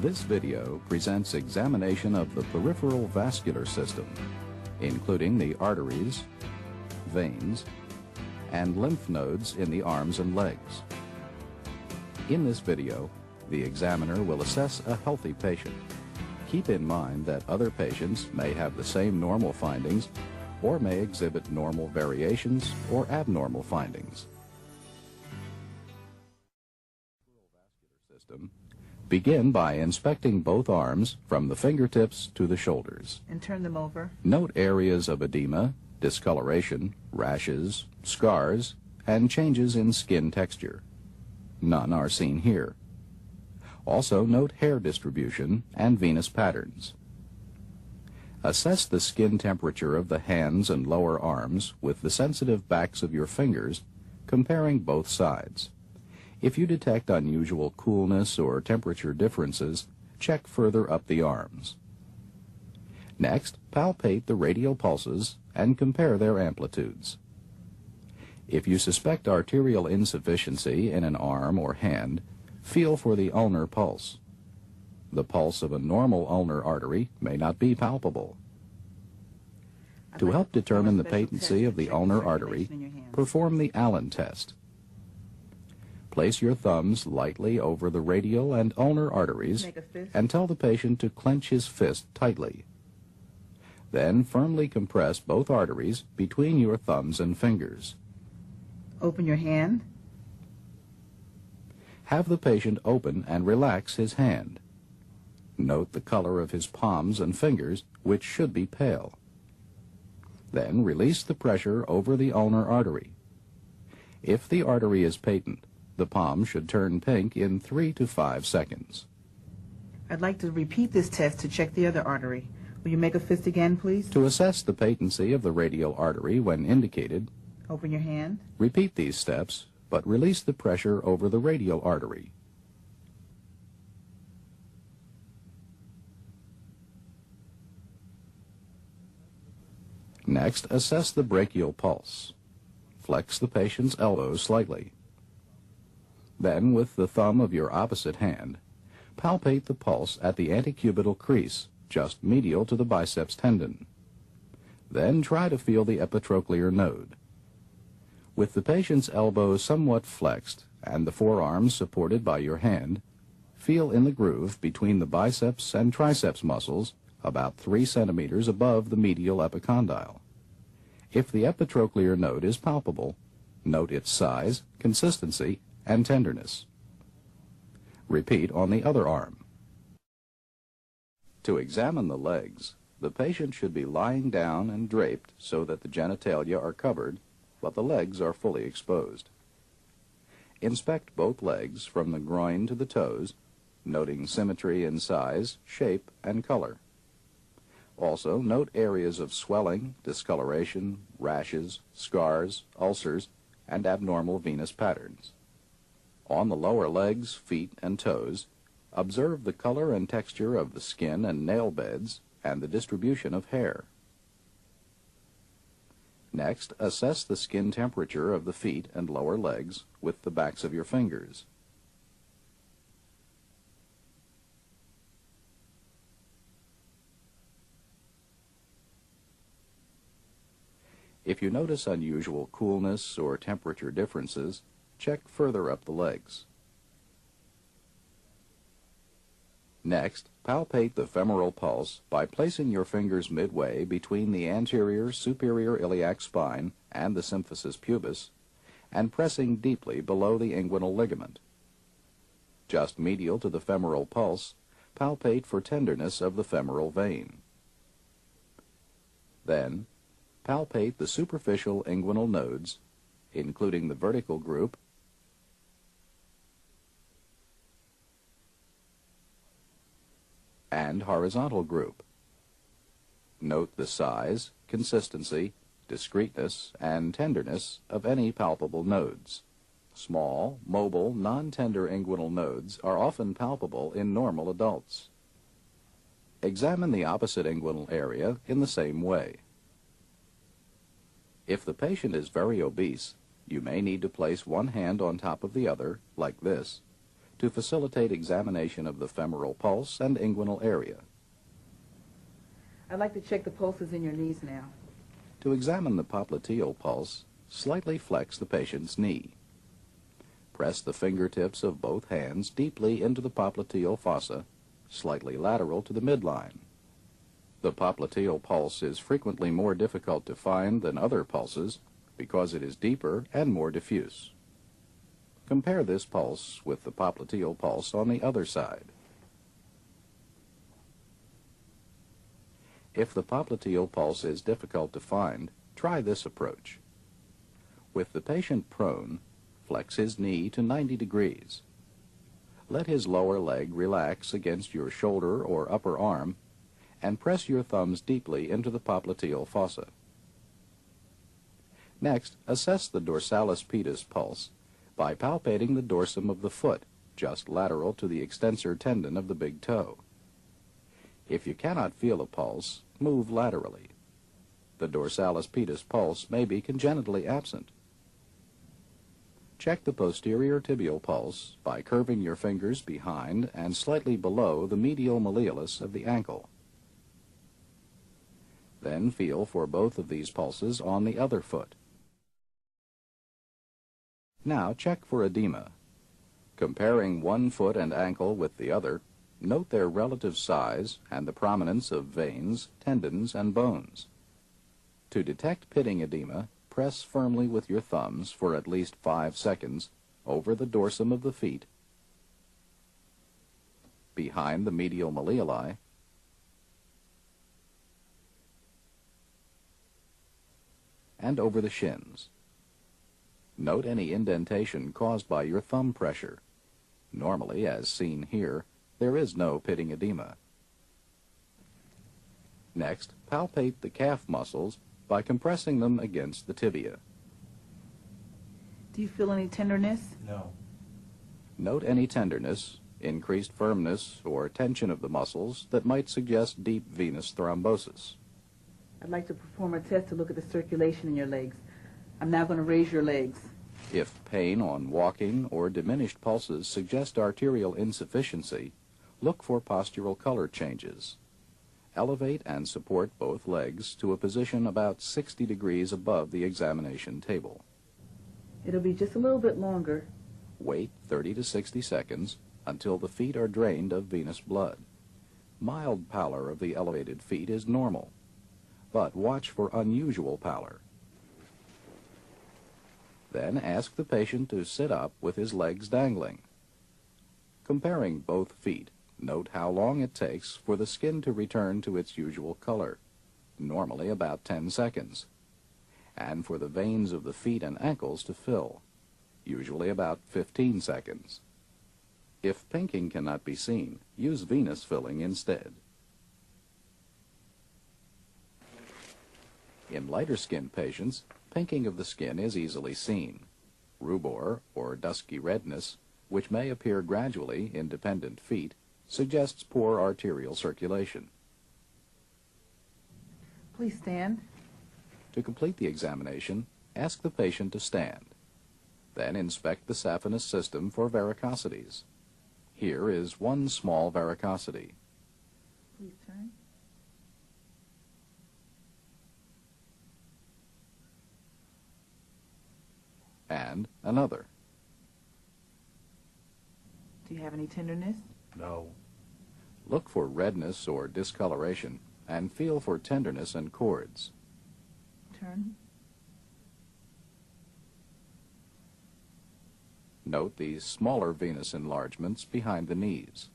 This video presents examination of the peripheral vascular system, including the arteries, veins, and lymph nodes in the arms and legs. In this video, the examiner will assess a healthy patient. Keep in mind that other patients may have the same normal findings or may exhibit normal variations or abnormal findings. System. Begin by inspecting both arms from the fingertips to the shoulders. And turn them over. Note areas of edema, discoloration, rashes, scars, and changes in skin texture. None are seen here. Also note hair distribution and venous patterns. Assess the skin temperature of the hands and lower arms with the sensitive backs of your fingers, comparing both sides. If you detect unusual coolness or temperature differences, check further up the arms. Next, palpate the radial pulses and compare their amplitudes. If you suspect arterial insufficiency in an arm or hand, feel for the ulnar pulse. The pulse of a normal ulnar artery may not be palpable. To help determine the patency of the ulnar artery, perform the Allen test. Place your thumbs lightly over the radial and ulnar arteries and tell the patient to clench his fist tightly. Then firmly compress both arteries between your thumbs and fingers. Open your hand. Have the patient open and relax his hand. Note the color of his palms and fingers, which should be pale. Then release the pressure over the ulnar artery. If the artery is patent, the palm should turn pink in 3 to 5 seconds. I'd like to repeat this test to check the other artery. Will you make a fist again, please? To assess the patency of the radial artery when indicated, open your hand. Repeat these steps, but release the pressure over the radial artery. Next, assess the brachial pulse. Flex the patient's elbows slightly. Then, with the thumb of your opposite hand, palpate the pulse at the antecubital crease, just medial to the biceps tendon. Then try to feel the epitrochlear node. With the patient's elbow somewhat flexed and the forearms supported by your hand, feel in the groove between the biceps and triceps muscles about 3 centimeters above the medial epicondyle. If the epitrochlear node is palpable, note its size, consistency, and tenderness. Repeat on the other arm. To examine the legs, the patient should be lying down and draped so that the genitalia are covered, but the legs are fully exposed. Inspect both legs from the groin to the toes, noting symmetry in size, shape, and color. Also, note areas of swelling, discoloration, rashes, scars, ulcers, and abnormal venous patterns. On the lower legs, feet, and toes, observe the color and texture of the skin and nail beds and the distribution of hair. Next, assess the skin temperature of the feet and lower legs with the backs of your fingers. If you notice unusual coolness or temperature differences, check further up the legs. Next, palpate the femoral pulse by placing your fingers midway between the anterior superior iliac spine and the symphysis pubis and pressing deeply below the inguinal ligament. Just medial to the femoral pulse, palpate for tenderness of the femoral vein. Then, palpate the superficial inguinal nodes, including the vertical group and horizontal group. Note the size, consistency, discreteness, and tenderness of any palpable nodes. Small, mobile, non-tender inguinal nodes are often palpable in normal adults. Examine the opposite inguinal area in the same way. If the patient is very obese, you may need to place one hand on top of the other, like this, to facilitate examination of the femoral pulse and inguinal area. I'd like to check the pulses in your knees now. To examine the popliteal pulse, slightly flex the patient's knee. Press the fingertips of both hands deeply into the popliteal fossa, slightly lateral to the midline. The popliteal pulse is frequently more difficult to find than other pulses because it is deeper and more diffuse. Compare this pulse with the popliteal pulse on the other side. If the popliteal pulse is difficult to find, try this approach. With the patient prone, flex his knee to 90 degrees. Let his lower leg relax against your shoulder or upper arm and press your thumbs deeply into the popliteal fossa. Next, assess the dorsalis pedis pulse by palpating the dorsum of the foot, just lateral to the extensor tendon of the big toe. If you cannot feel a pulse, move laterally. The dorsalis pedis pulse may be congenitally absent. Check the posterior tibial pulse by curving your fingers behind and slightly below the medial malleolus of the ankle. Then feel for both of these pulses on the other foot. Now check for edema. Comparing one foot and ankle with the other, note their relative size and the prominence of veins, tendons, and bones. To detect pitting edema, press firmly with your thumbs for at least 5 seconds over the dorsum of the feet, behind the medial malleoli, and over the shins. Note any indentation caused by your thumb pressure. Normally, as seen here, there is no pitting edema. Next, palpate the calf muscles by compressing them against the tibia. Do you feel any tenderness? No. Note any tenderness, increased firmness, or tension of the muscles that might suggest deep venous thrombosis. I'd like to perform a test to look at the circulation in your legs. I'm now going to raise your legs. If pain on walking or diminished pulses suggest arterial insufficiency, look for postural color changes. Elevate and support both legs to a position about 60 degrees above the examination table. It'll be just a little bit longer. Wait 30 to 60 seconds until the feet are drained of venous blood. Mild pallor of the elevated feet is normal, but watch for unusual pallor. Then ask the patient to sit up with his legs dangling. Comparing both feet, note how long it takes for the skin to return to its usual color, normally about 10 seconds, and for the veins of the feet and ankles to fill, usually about 15 seconds. If pinking cannot be seen, use venous filling instead. In lighter-skinned patients, pinking of the skin is easily seen. Rubor, or dusky redness, which may appear gradually in dependent feet, suggests poor arterial circulation. Please stand. To complete the examination, ask the patient to stand. Then inspect the saphenous system for varicosities. Here is one small varicosity. Please turn. And another. Do you have any tenderness? No. Look for redness or discoloration and feel for tenderness and cords. Turn. Note these smaller venous enlargements behind the knees.